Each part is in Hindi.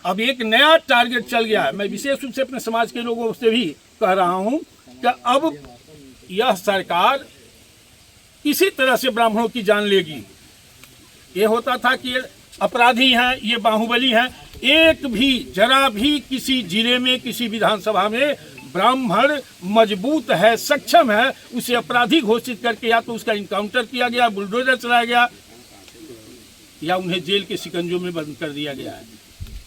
अब एक नया टारगेट चल गया है। मैं विशेष रूप से अपने समाज के लोगों से भी कह रहा हूं कि अब यह सरकार इसी तरह से ब्राह्मणों की जान लेगी। ये होता था कि अपराधी हैं, ये बाहुबली हैं, एक भी जरा भी किसी जिले में किसी विधानसभा में ब्राह्मण मजबूत है, सक्षम है, उसे अपराधी घोषित करके या तो उसका इनकाउंटर किया गया, बुलडोजर चलाया गया, या उन्हें जेल के शिकंजों में बंद कर दिया गया है।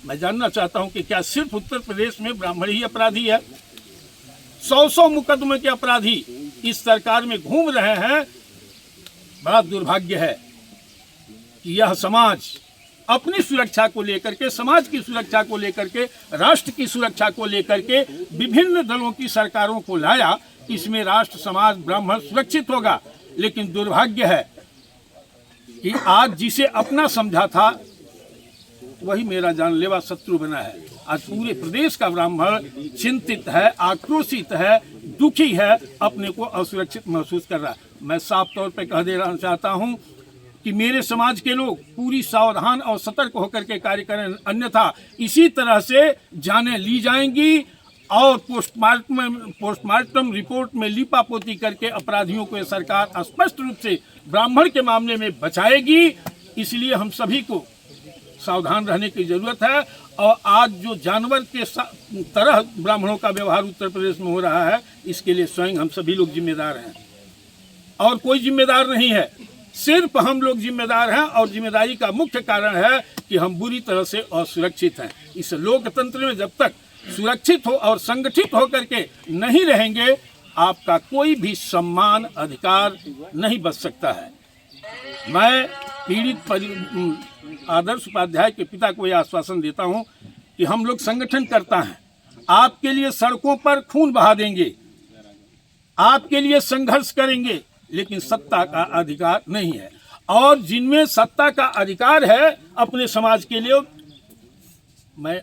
मैं जानना चाहता हूं कि क्या सिर्फ उत्तर प्रदेश में ब्राह्मण ही अपराधी है? 100 मुकदमे के अपराधी इस सरकार में घूम रहे हैं। बड़ा दुर्भाग्य है कि यह समाज अपनी सुरक्षा को लेकर के, समाज की सुरक्षा को लेकर के, राष्ट्र की सुरक्षा को लेकर के विभिन्न दलों की सरकारों को लाया। इसमें राष्ट्र, समाज, ब्राह्मण सुरक्षित होगा, लेकिन दुर्भाग्य है कि आज जिसे अपना समझा था वही मेरा जानलेवा शत्रु बना है। आज पूरे प्रदेश का ब्राह्मण चिंतित है, आक्रोशित है, दुखी है, अपने को असुरक्षित महसूस कर रहा है। मैं साफ तौर पे कह देना चाहता हूं कि मेरे समाज के लोग पूरी सावधान और सतर्क होकर के कार्य करें, अन्यथा इसी तरह से जानें ली जाएंगी और पोस्टमार्टम रिपोर्ट में लीपापोती करके अपराधियों को सरकार स्पष्ट रूप से ब्राह्मण के मामले में बचाएगी। इसलिए हम सभी को सावधान रहने की जरूरत है। और आज जो जानवर के तरह ब्राह्मणों का व्यवहार उत्तर प्रदेश में हो रहा है, इसके लिए स्वयं हम सभी लोग जिम्मेदार हैं और कोई जिम्मेदार नहीं है, सिर्फ हम लोग जिम्मेदार हैं। और जिम्मेदारी का मुख्य कारण है कि हम बुरी तरह से असुरक्षित हैं। इस लोकतंत्र में जब तक सुरक्षित हो और संगठित होकर के नहीं रहेंगे, आपका कोई भी सम्मान, अधिकार नहीं बच सकता है। मैं पीड़ित आदर्श उपाध्याय के पिता को यह आश्वासन देता हूं कि हम लोग संगठन करता है, आपके लिए सड़कों पर खून बहा देंगे, आपके लिए संघर्ष करेंगे, लेकिन सत्ता का अधिकार नहीं है। और जिनमें सत्ता का अधिकार है अपने समाज के लिए, मैं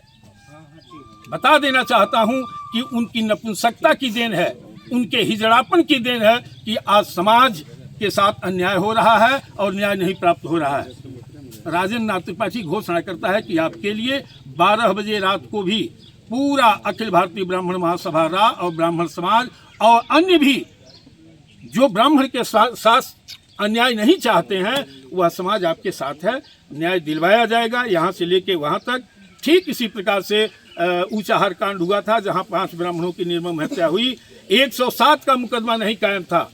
बता देना चाहता हूं कि उनकी नपुंसकता की देन है, उनके हिजड़ापन की देन है कि आज समाज के साथ अन्याय हो रहा है और न्याय नहीं प्राप्त हो रहा है। राजेंद्र नाथ त्रिपाठी घोषणा करता है कि आपके लिए 12 बजे रात को भी पूरा अखिल भारतीय ब्राह्मण महासभा रा और ब्राह्मण समाज और अन्य भी जो ब्राह्मण के साथ अन्याय नहीं चाहते हैं, वह समाज आपके साथ है। न्याय दिलवाया जाएगा यहाँ से लेके वहाँ तक। ठीक इसी प्रकार से ऊंचाहार कांड हुआ था, जहाँ 5 ब्राह्मणों की निर्मम हत्या हुई। 107 का मुकदमा नहीं कायम था,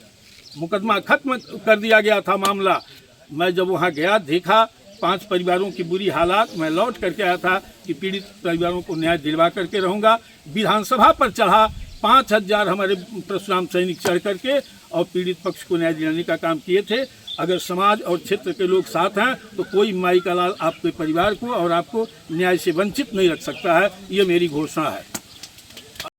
मुकदमा खत्म कर दिया गया था मामला। मैं जब वहाँ गया, देखा 5 परिवारों की बुरी हालात, मैं लौट करके आया था कि पीड़ित परिवारों को न्याय दिलवा करके रहूँगा। विधानसभा पर चढ़ा, 5000 हमारे परशुराम सैनिक चढ़ करके और पीड़ित पक्ष को न्याय दिलाने का काम किए थे। अगर समाज और क्षेत्र के लोग साथ हैं तो कोई माई का लाल आपके परिवार को और आपको न्याय से वंचित नहीं रख सकता है। ये मेरी घोषणा है।